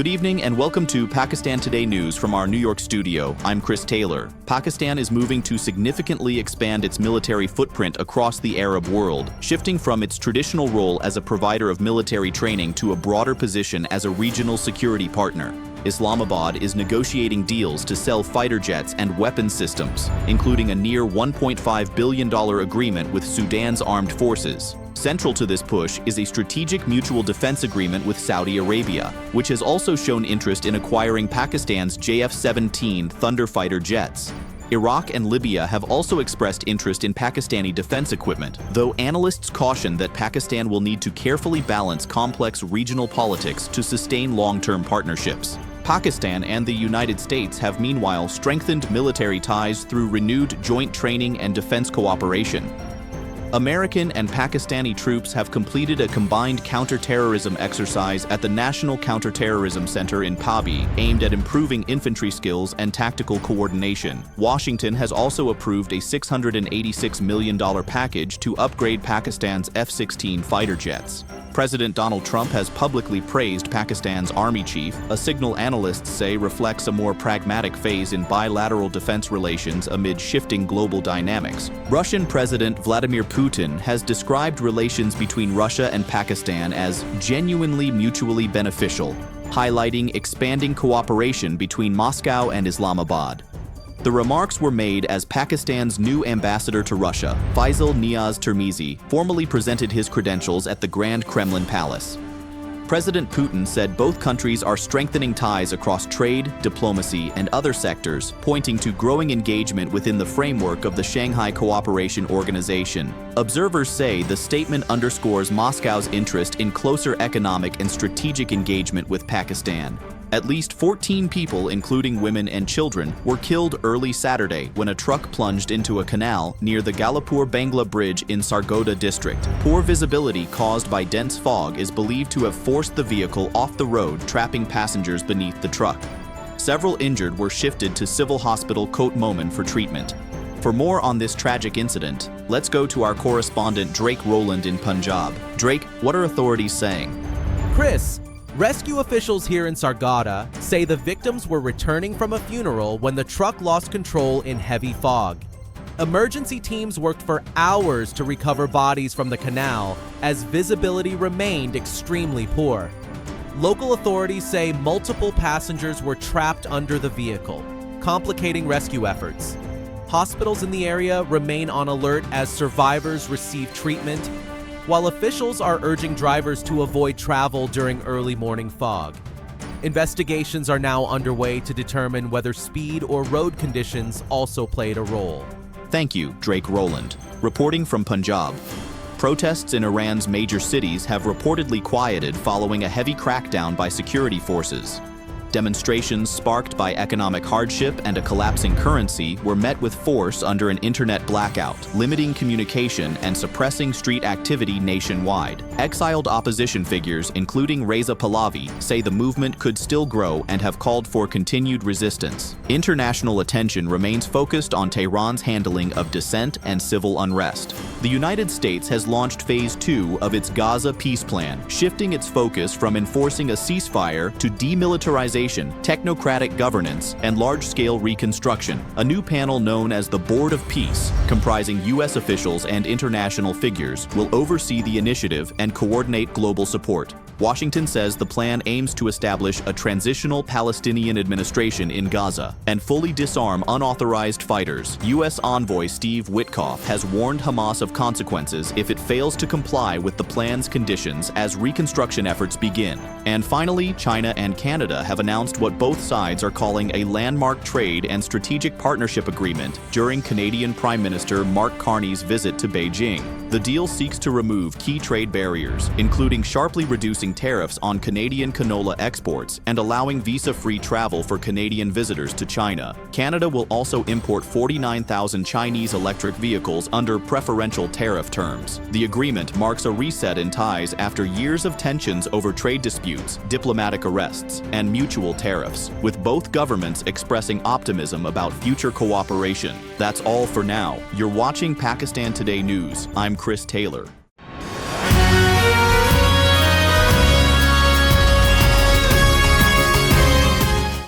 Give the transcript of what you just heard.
Good evening and welcome to Pakistan Today News from our New York studio. I'm Chris Taylor. Pakistan is moving to significantly expand its military footprint across the Arab world, shifting from its traditional role as a provider of military training to a broader position as a regional security partner. Islamabad is negotiating deals to sell fighter jets and weapons systems, including a near $1.5 billion agreement with Sudan's armed forces. Central to this push is a strategic mutual defense agreement with Saudi Arabia, which has also shown interest in acquiring Pakistan's JF-17 Thunder fighter jets. Iraq and Libya have also expressed interest in Pakistani defense equipment, though analysts caution that Pakistan will need to carefully balance complex regional politics to sustain long-term partnerships. Pakistan and the United States have meanwhile strengthened military ties through renewed joint training and defense cooperation. American and Pakistani troops have completed a combined counterterrorism exercise at the National Counterterrorism Center in Pabi, aimed at improving infantry skills and tactical coordination. Washington has also approved a $686 million package to upgrade Pakistan's F-16 fighter jets. President Donald Trump has publicly praised Pakistan's army chief, a signal analysts say reflects a more pragmatic phase in bilateral defense relations amid shifting global dynamics. Russian President Vladimir Putin has described relations between Russia and Pakistan as genuinely mutually beneficial, highlighting expanding cooperation between Moscow and Islamabad. The remarks were made as Pakistan's new ambassador to Russia, Faisal Niaz Termizi, formally presented his credentials at the Grand Kremlin Palace. President Putin said both countries are strengthening ties across trade, diplomacy, and other sectors, pointing to growing engagement within the framework of the Shanghai Cooperation Organization. Observers say the statement underscores Moscow's interest in closer economic and strategic engagement with Pakistan. At least 14 people, including women and children, were killed early Saturday when a truck plunged into a canal near the Galapur Bangla Bridge in Sargodha district. Poor visibility caused by dense fog is believed to have forced the vehicle off the road, trapping passengers beneath the truck. Several injured were shifted to Civil Hospital Kot Momin for treatment. For more on this tragic incident, let's go to our correspondent Drake Rowland in Punjab. Drake, what are authorities saying? Chris, rescue officials here in Sargodha say the victims were returning from a funeral when the truck lost control in heavy fog. Emergency teams worked for hours to recover bodies from the canal as visibility remained extremely poor. Local authorities say multiple passengers were trapped under the vehicle, complicating rescue efforts. Hospitals in the area remain on alert as survivors receive treatment, while officials are urging drivers to avoid travel during early morning fog. Investigations are now underway to determine whether speed or road conditions also played a role. Thank you, Drake Rowland. Reporting from Punjab. Protests in Iran's major cities have reportedly quieted following a heavy crackdown by security forces. Demonstrations sparked by economic hardship and a collapsing currency were met with force under an internet blackout, limiting communication and suppressing street activity nationwide. Exiled opposition figures, including Reza Pahlavi, say the movement could still grow and have called for continued resistance. International attention remains focused on Tehran's handling of dissent and civil unrest. The United States has launched Phase 2 of its Gaza peace plan, shifting its focus from enforcing a ceasefire to demilitarization, technocratic governance, and large-scale reconstruction. A new panel known as the Board of Peace, comprising U.S. officials and international figures, will oversee the initiative and coordinate global support. Washington says the plan aims to establish a transitional Palestinian administration in Gaza and fully disarm unauthorized fighters. U.S. envoy Steve Witkoff has warned Hamas of consequences if it fails to comply with the plan's conditions as reconstruction efforts begin. And finally, China and Canada have announced what both sides are calling a landmark trade and strategic partnership agreement during Canadian Prime Minister Mark Carney's visit to Beijing. The deal seeks to remove key trade barriers, including sharply reducing tariffs on Canadian canola exports and allowing visa-free travel for Canadian visitors to China. Canada will also import 49,000 Chinese electric vehicles under preferential tariff terms. The agreement marks a reset in ties after years of tensions over trade disputes, diplomatic arrests, and mutual tariffs, with both governments expressing optimism about future cooperation. That's all for now. You're watching Pakistan Today News. I'm Chris Taylor.